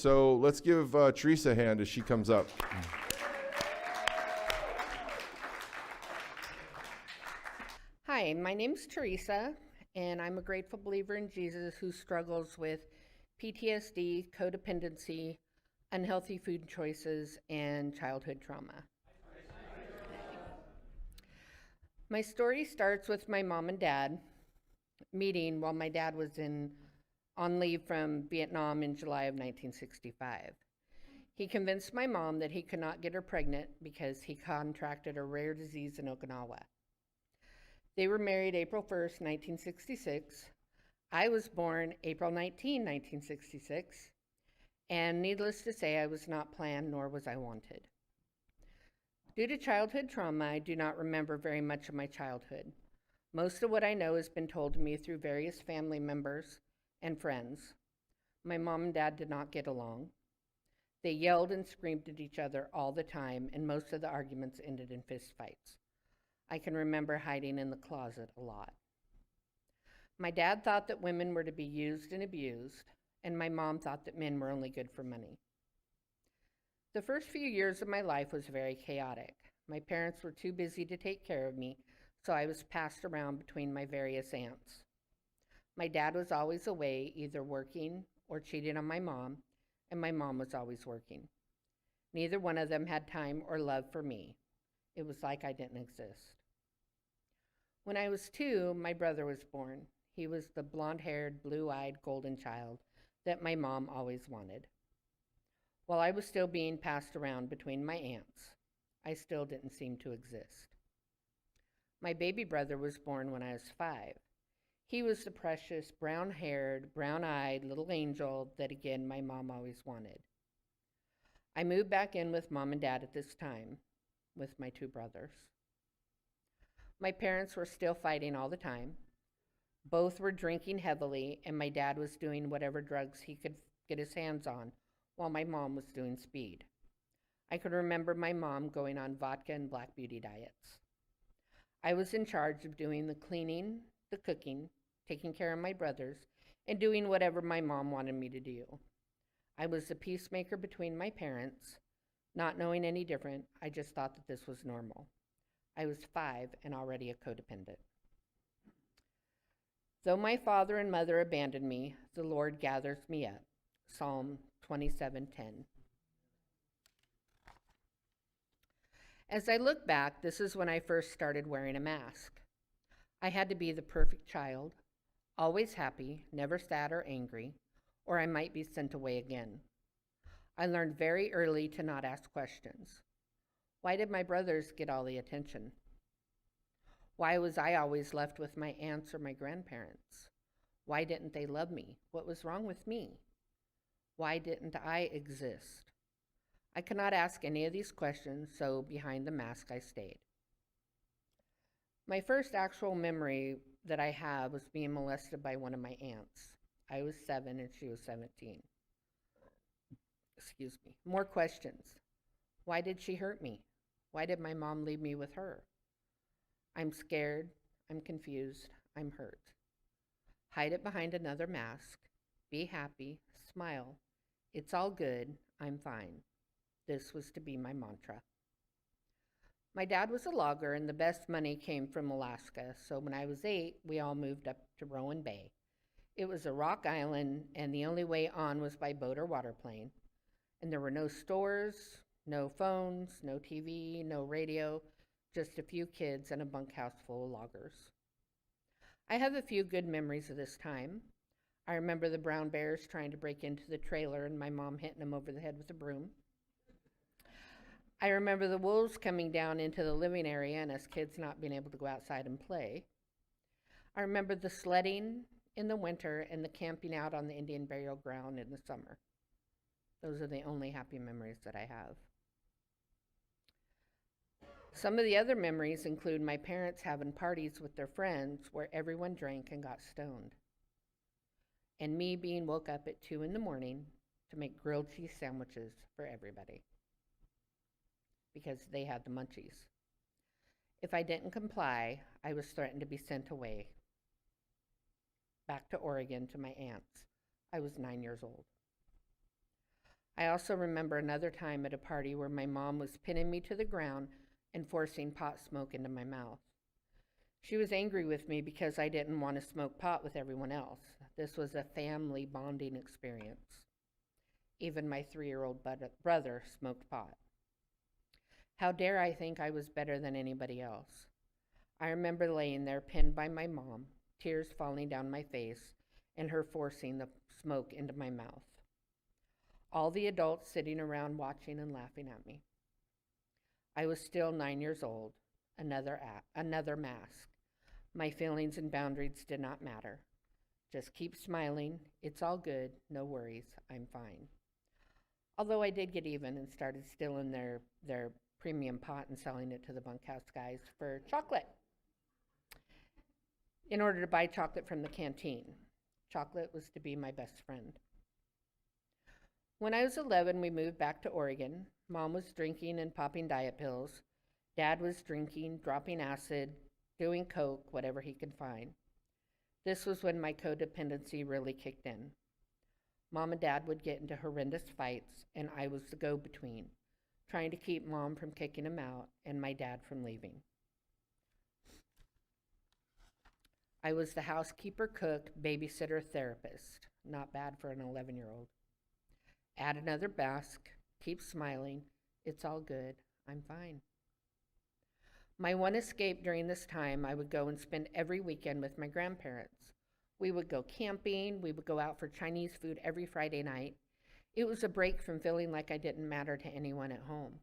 So let's give Teresa a hand as she comes up. Hi, my name's Teresa, and I'm a grateful believer in Jesus who struggles with PTSD, codependency, unhealthy food choices, and childhood trauma. My story starts with my mom and dad meeting while my dad was on leave from Vietnam in July of 1965. He convinced my mom that he could not get her pregnant because he contracted a rare disease in Okinawa. They were married April 1st, 1966. I was born April 19, 1966, and needless to say, I was not planned nor was I wanted. Due to childhood trauma, I do not remember very much of my childhood. Most of what I know has been told to me through various family members and friends. My mom and dad did not get along. They yelled and screamed at each other all the time, and most of the arguments ended in fistfights. I can remember hiding in the closet a lot. My dad thought that women were to be used and abused, and my mom thought that men were only good for money. The first few years of my life was very chaotic. My parents were too busy to take care of me, so I was passed around between my various aunts. My dad was always away, either working or cheating on my mom, and my mom was always working. Neither one of them had time or love for me. It was like I didn't exist. When I was 2, my brother was born. He was the blonde-haired, blue-eyed, golden child that my mom always wanted. While I was still being passed around between my aunts, I still didn't seem to exist. My baby brother was born when I was 5. He was the precious, brown-haired, brown-eyed little angel that, again, my mom always wanted. I moved back in with mom and dad at this time, with my 2 brothers. My parents were still fighting all the time. Both were drinking heavily, and my dad was doing whatever drugs he could get his hands on, while my mom was doing speed. I could remember my mom going on vodka and black beauty diets. I was in charge of doing the cleaning, the cooking, taking care of my brothers, and doing whatever my mom wanted me to do. I was the peacemaker between my parents. Not knowing any different, I just thought that this was normal. I was 5 and already a codependent. Though my father and mother abandoned me, the Lord gathers me up. Psalm 27:10. As I look back, this is when I first started wearing a mask. I had to be the perfect child, always happy, never sad or angry, or I might be sent away again. I learned very early to not ask questions. Why did my brothers get all the attention? Why was I always left with my aunts or my grandparents? Why didn't they love me? What was wrong with me? Why didn't I exist? I could not ask any of these questions, so behind the mask I stayed. My first actual memory that I have was being molested by one of my aunts. I was 7 and she was 17. Excuse me. More questions. Why did she hurt me? Why did my mom leave me with her? I'm scared, I'm confused, I'm hurt. Hide it behind another mask. Be happy, smile. It's all good, I'm fine. This was to be my mantra. My dad was a logger and the best money came from Alaska, so when I was 8, we all moved up to Rowan Bay. It was a rock island and the only way on was by boat or waterplane. And there were no stores, no phones, no TV, no radio, just a few kids and a bunkhouse full of loggers. I have a few good memories of this time. I remember the brown bears trying to break into the trailer and my mom hitting them over the head with a broom. I remember the wolves coming down into the living area and us kids not being able to go outside and play. I remember the sledding in the winter and the camping out on the Indian burial ground in the summer. Those are the only happy memories that I have. Some of the other memories include my parents having parties with their friends where everyone drank and got stoned, and me being woke up at 2 in the morning to make grilled cheese sandwiches for everybody because they had the munchies. If I didn't comply, I was threatened to be sent away back to Oregon to my aunts. I was 9 years old. I also remember another time at a party where my mom was pinning me to the ground and forcing pot smoke into my mouth. She was angry with me because I didn't want to smoke pot with everyone else. This was a family bonding experience. Even my 3-year-old brother smoked pot. How dare I think I was better than anybody else? I remember laying there pinned by my mom, tears falling down my face, and her forcing the smoke into my mouth. All the adults sitting around watching and laughing at me. I was still 9 years old, another mask. My feelings and boundaries did not matter. Just keep smiling. It's all good. No worries. I'm fine. Although I did get even and started stealing their premium pot and selling it to the bunkhouse guys for chocolate in order to buy chocolate from the canteen. Chocolate was to be my best friend. When I was 11, we moved back to Oregon. Mom was drinking and popping diet pills. Dad was drinking, dropping acid, doing coke, whatever he could find. This was when my codependency really kicked in. Mom and Dad would get into horrendous fights, and I was the go-between, trying to keep Mom from kicking him out and my dad from leaving. I was the housekeeper, cook, babysitter, therapist. Not bad for an 11-year-old. Add another mask, keep smiling. It's all good. I'm fine. My one escape during this time, I would go and spend every weekend with my grandparents. We would go camping. We would go out for Chinese food every Friday night. It was a break from feeling like I didn't matter to anyone at home.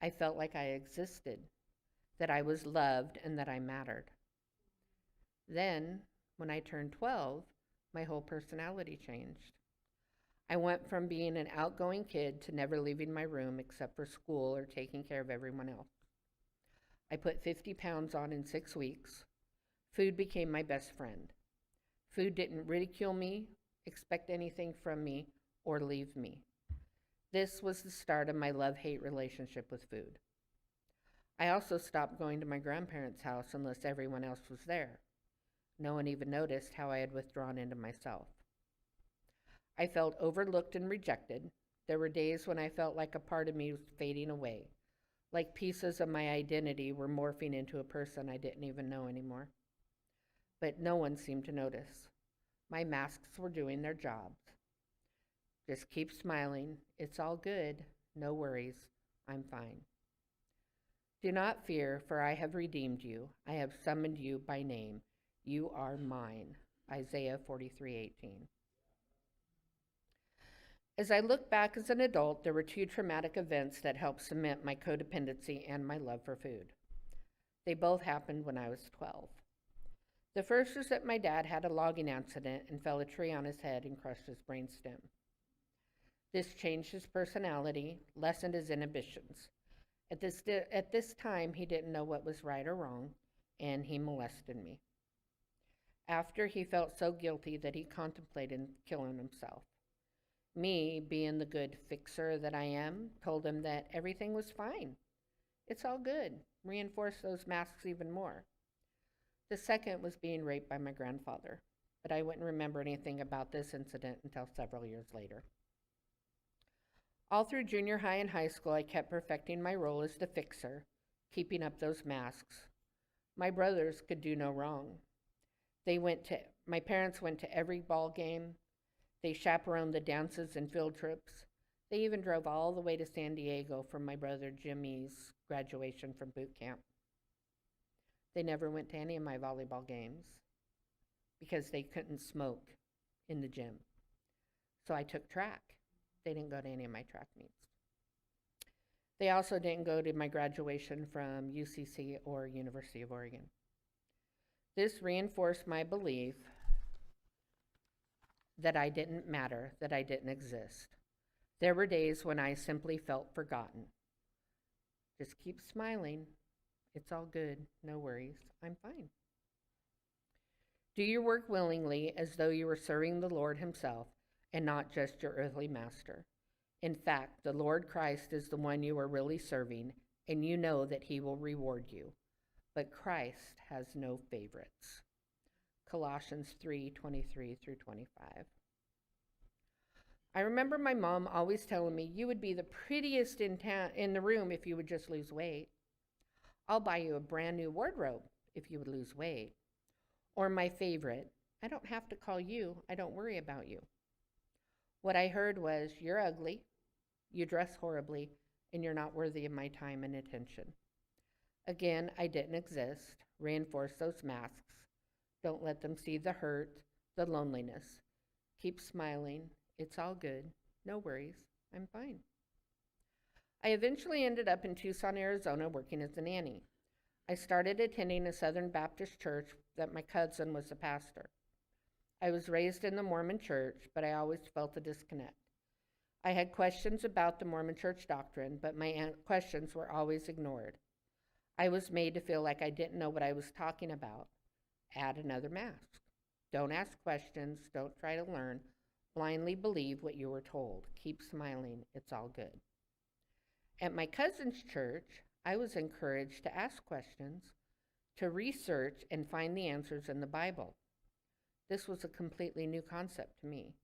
I felt like I existed, that I was loved, and that I mattered. Then, when I turned 12, my whole personality changed. I went from being an outgoing kid to never leaving my room except for school or taking care of everyone else. I put 50 pounds on in 6 weeks. Food became my best friend. Food didn't ridicule me, expect anything from me, or leave me. This was the start of my love-hate relationship with food. I also stopped going to my grandparents' house unless everyone else was there. No one even noticed how I had withdrawn into myself. I felt overlooked and rejected. There were days when I felt like a part of me was fading away, like pieces of my identity were morphing into a person I didn't even know anymore. But no one seemed to notice. My masks were doing their jobs. Just keep smiling. It's all good. No worries. I'm fine. Do not fear, for I have redeemed you. I have summoned you by name. You are mine. Isaiah 43:18. As I look back as an adult, there were 2 traumatic events that helped cement my codependency and my love for food. They both happened when I was 12. The first was that my dad had a logging accident and fell a tree on his head and crushed his brainstem. This changed his personality, lessened his inhibitions. At this time, he didn't know what was right or wrong, and he molested me. After, he felt so guilty that he contemplated killing himself. Me, being the good fixer that I am, told him that everything was fine. It's all good. Reinforced those masks even more. The second was being raped by my grandfather, but I wouldn't remember anything about this incident until several years later. All through junior high and high school, I kept perfecting my role as the fixer, keeping up those masks. My brothers could do no wrong. My parents went to every ball game. They chaperoned the dances and field trips. They even drove all the way to San Diego for my brother Jimmy's graduation from boot camp. They never went to any of my volleyball games because they couldn't smoke in the gym. So I took track. They didn't go to any of my track meets. They also didn't go to my graduation from UCC or University of Oregon. This reinforced my belief that I didn't matter, that I didn't exist. There were days when I simply felt forgotten. Just keep smiling. It's all good. No worries. I'm fine. Do your work willingly as though you were serving the Lord himself and not just your earthly master. In fact, the Lord Christ is the one you are really serving, and you know that he will reward you. But Christ has no favorites. Colossians 3:23 through 25. I remember my mom always telling me, "You would be the prettiest in the room if you would just lose weight. I'll buy you a brand new wardrobe if you would lose weight." Or my favorite, "I don't have to call you. I don't worry about you." What I heard was, "You're ugly, you dress horribly, and you're not worthy of my time and attention." Again, I didn't exist. Reinforce those masks. Don't let them see the hurt, the loneliness. Keep smiling. It's all good. No worries. I'm fine. I eventually ended up in Tucson, Arizona, working as a nanny. I started attending a Southern Baptist church that my cousin was a pastor. I was raised in the Mormon church, but I always felt a disconnect. I had questions about the Mormon church doctrine, but my questions were always ignored. I was made to feel like I didn't know what I was talking about. Add another mask. Don't ask questions. Don't try to learn. Blindly believe what you were told. Keep smiling. It's all good. At my cousin's church, I was encouraged to ask questions, to research and find the answers in the Bible. This was a completely new concept to me.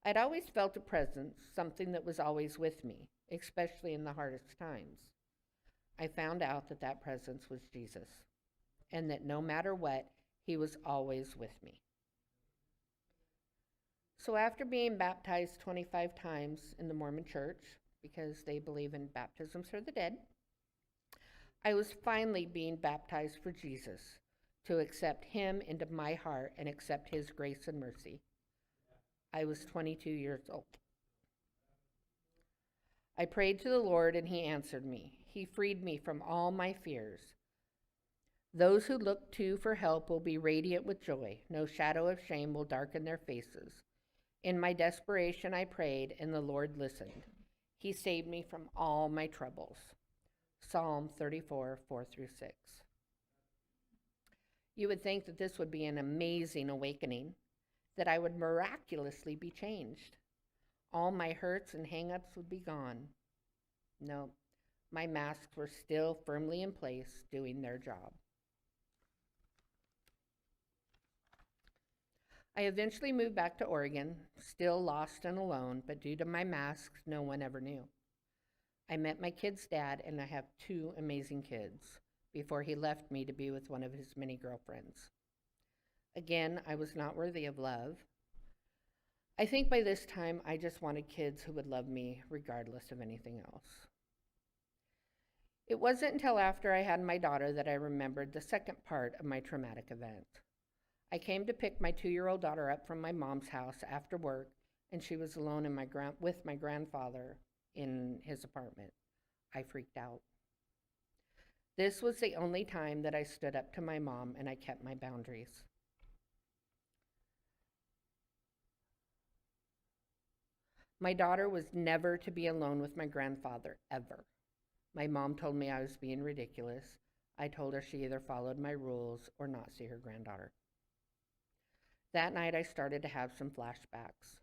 I'd always felt a presence, something that was always with me, especially in the hardest times. I found out that that presence was Jesus, and that no matter what, he was always with me. So after being baptized 25 times in the Mormon church, because they believe in baptisms for the dead, I was finally being baptized for Jesus, to accept him into my heart and accept his grace and mercy. I was 22 years old. I prayed to the Lord and he answered me. He freed me from all my fears. Those who look to for help will be radiant with joy. No shadow of shame will darken their faces. In my desperation, I prayed, and the Lord listened. He saved me from all my troubles. Psalm 34, 4-6. You would think that this would be an amazing awakening, that I would miraculously be changed. All my hurts and hang-ups would be gone. No, my masks were still firmly in place, doing their job. I eventually moved back to Oregon, still lost and alone, but due to my masks, no one ever knew. I met my kid's dad, and I have 2 amazing kids, before he left me to be with one of his many girlfriends. Again, I was not worthy of love. I think by this time, I just wanted kids who would love me regardless of anything else. It wasn't until after I had my daughter that I remembered the second part of my traumatic event. I came to pick my 2-year-old daughter up from my mom's house after work, and she was alone with my grandfather in his apartment. I freaked out. This was the only time that I stood up to my mom and I kept my boundaries. My daughter was never to be alone with my grandfather, ever. My mom told me I was being ridiculous. I told her she either followed my rules or not see her granddaughter. That night I started to have some flashbacks.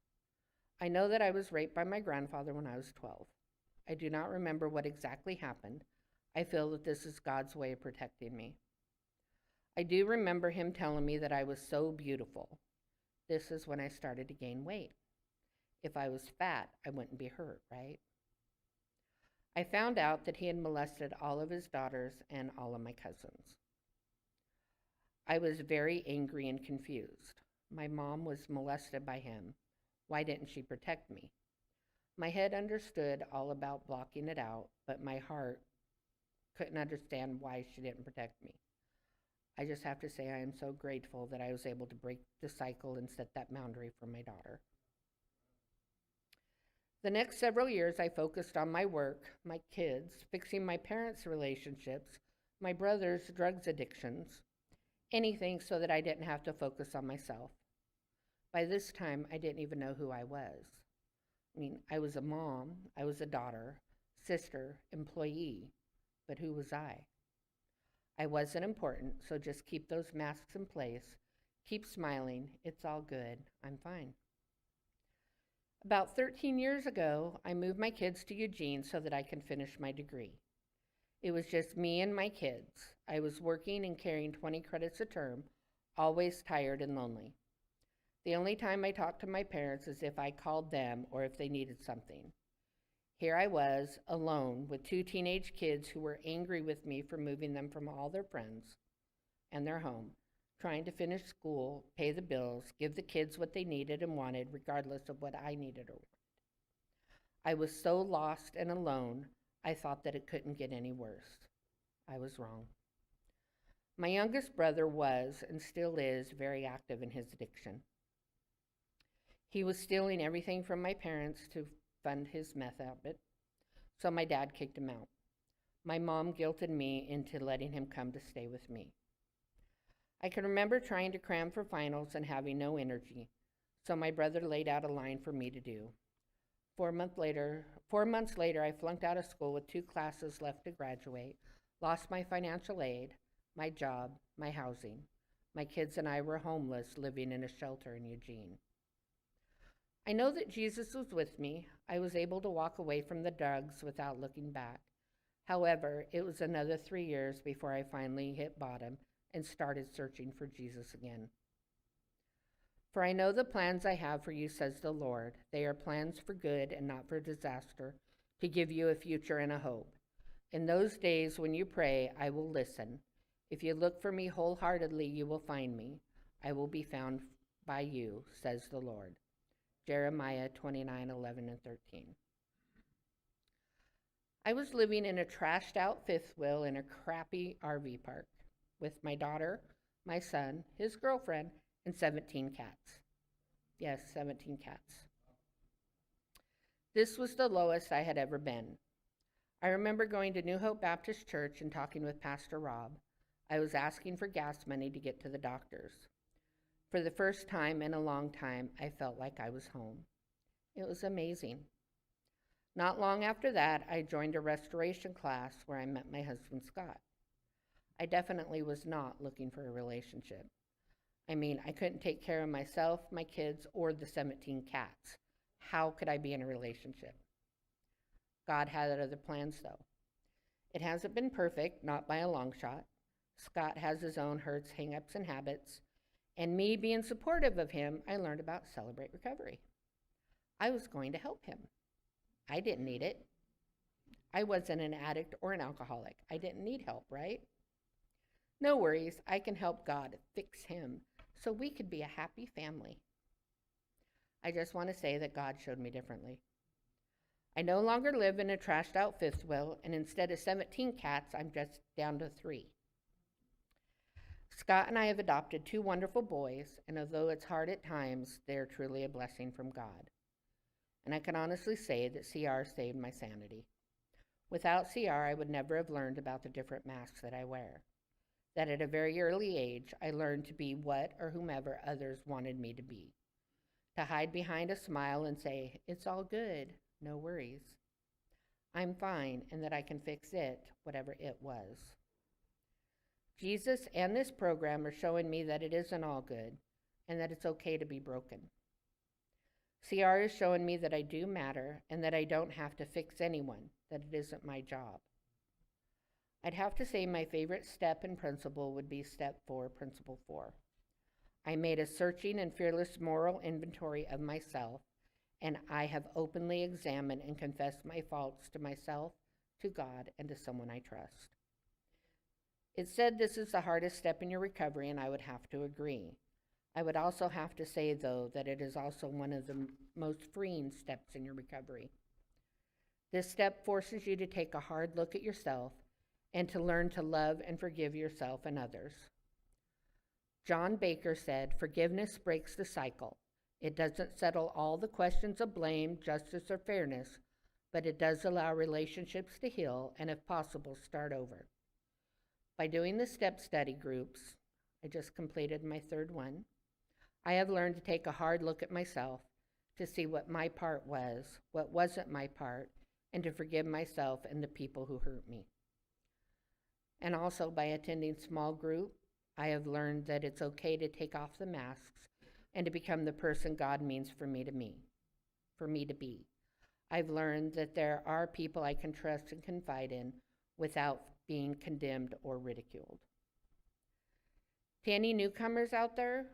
I know that I was raped by my grandfather when I was 12. I do not remember what exactly happened. I feel that this is God's way of protecting me. I do remember him telling me that I was so beautiful. This is when I started to gain weight. If I was fat, I wouldn't be hurt, right? I found out that he had molested all of his daughters and all of my cousins. I was very angry and confused. My mom was molested by him. Why didn't she protect me? My head understood all about blocking it out, but my heart couldn't understand why she didn't protect me. I just have to say I am so grateful that I was able to break the cycle and set that boundary for my daughter. The next several years, I focused on my work, my kids, fixing my parents' relationships, my brother's drugs addictions, anything so that I didn't have to focus on myself. By this time, I didn't even know who I was. I was a mom, I was a daughter, sister, employee, but who was I? I wasn't important, so just keep those masks in place, keep smiling, it's all good, I'm fine. About 13 years ago, I moved my kids to Eugene so that I can finish my degree. It was just me and my kids. I was working and carrying 20 credits a term, always tired and lonely. The only time I talked to my parents is if I called them or if they needed something. Here I was, alone, with two teenage kids who were angry with me for moving them from all their friends and their home, trying to finish school, pay the bills, give the kids what they needed and wanted, regardless of what I needed or wanted. I was so lost and alone, I thought that it couldn't get any worse. I was wrong. My youngest brother was, and still is, very active in his addiction. He was stealing everything from my parents to fund his meth habit, so my dad kicked him out. My mom guilted me into letting him come to stay with me. I can remember trying to cram for finals and having no energy, so my brother laid out a line for me to do. 4 months later, I flunked out of school with 2 classes left to graduate, lost my financial aid, my job, my housing. My kids and I were homeless, living in a shelter in Eugene. I know that Jesus was with me. I was able to walk away from the drugs without looking back. However, it was another 3 years before I finally hit bottom and started searching for Jesus again. For I know the plans I have for you, says the Lord. They are plans for good and not for disaster, to give you a future and a hope. In those days when you pray, I will listen. If you look for me wholeheartedly, you will find me. I will be found by you, says the Lord. Jeremiah 29:11 and 13. I was living in a trashed out fifth wheel in a crappy RV park with my daughter, my son, his girlfriend, and 17 cats. Yes, 17 cats. This was the lowest I had ever been. I remember going to New Hope Baptist Church and talking with Pastor Rob. I was asking for gas money to get to the doctors. For the first time in a long time, I felt like I was home. It was amazing. Not long after that, I joined a restoration class where I met my husband, Scott. I definitely was not looking for a relationship. I mean, I couldn't take care of myself, my kids, or the 17 cats. How could I be in a relationship? God had other plans, though. It hasn't been perfect, not by a long shot. Scott has his own hurts, hang-ups, and habits. And me being supportive of him, I learned about Celebrate Recovery. I was going to help him. I didn't need it. I wasn't an addict or an alcoholic. I didn't need help, right? No worries, I can help God fix him so we could be a happy family. I just want to say that God showed me differently. I no longer live in a trashed out fifth wheel, and instead of 17 cats, I'm just down to 3. Scott and I have adopted 2 wonderful boys, and although it's hard at times, they're truly a blessing from God. And I can honestly say that CR saved my sanity. Without CR, I would never have learned about the different masks that I wear. That at a very early age, I learned to be what or whomever others wanted me to be. To hide behind a smile and say, it's all good, no worries. I'm fine, and that I can fix it, whatever it was. Jesus and this program are showing me that it isn't all good, and that it's okay to be broken. CR is showing me that I do matter, and that I don't have to fix anyone, that it isn't my job. I'd have to say my favorite step and principle would be step 4, principle 4. I made a searching and fearless moral inventory of myself, and I have openly examined and confessed my faults to myself, to God, and to someone I trust. It said this is the hardest step in your recovery, and I would have to agree. I would also have to say, though, that it is also one of the most freeing steps in your recovery. This step forces you to take a hard look at yourself and to learn to love and forgive yourself and others. John Baker said, forgiveness breaks the cycle. It doesn't settle all the questions of blame, justice, or fairness, but it does allow relationships to heal and, if possible, start over. By doing the step study groups, I just completed my 3rd one, I have learned to take a hard look at myself, to see what my part was, what wasn't my part, and to forgive myself and the people who hurt me. And also by attending small group, I have learned that it's okay to take off the masks and to become the person God means for me to be. I've learned that there are people I can trust and confide in without being condemned or ridiculed. To any newcomers out there,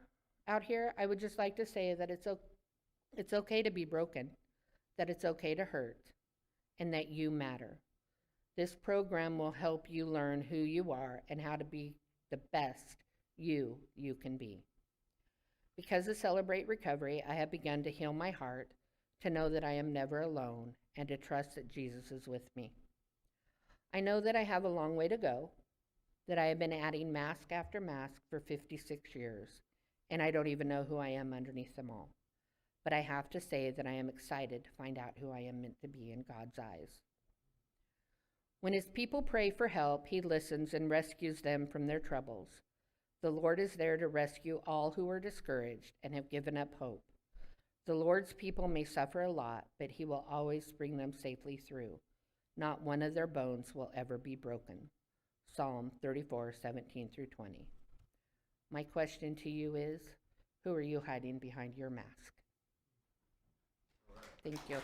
out here, I would just like to say that it's okay to be broken, that it's okay to hurt, and that you matter. This program will help you learn who you are and how to be the best you can be. Because of Celebrate Recovery, I have begun to heal my heart, to know that I am never alone, and to trust that Jesus is with me. I know that I have a long way to go, that I have been adding mask after mask for 56 years, and I don't even know who I am underneath them all. But I have to say that I am excited to find out who I am meant to be in God's eyes. When his people pray for help, he listens and rescues them from their troubles. The Lord is there to rescue all who are discouraged and have given up hope. The Lord's people may suffer a lot, but he will always bring them safely through. Not one of their bones will ever be broken. Psalm 34:17-20. My question to you is, who are you hiding behind your mask? Thank you.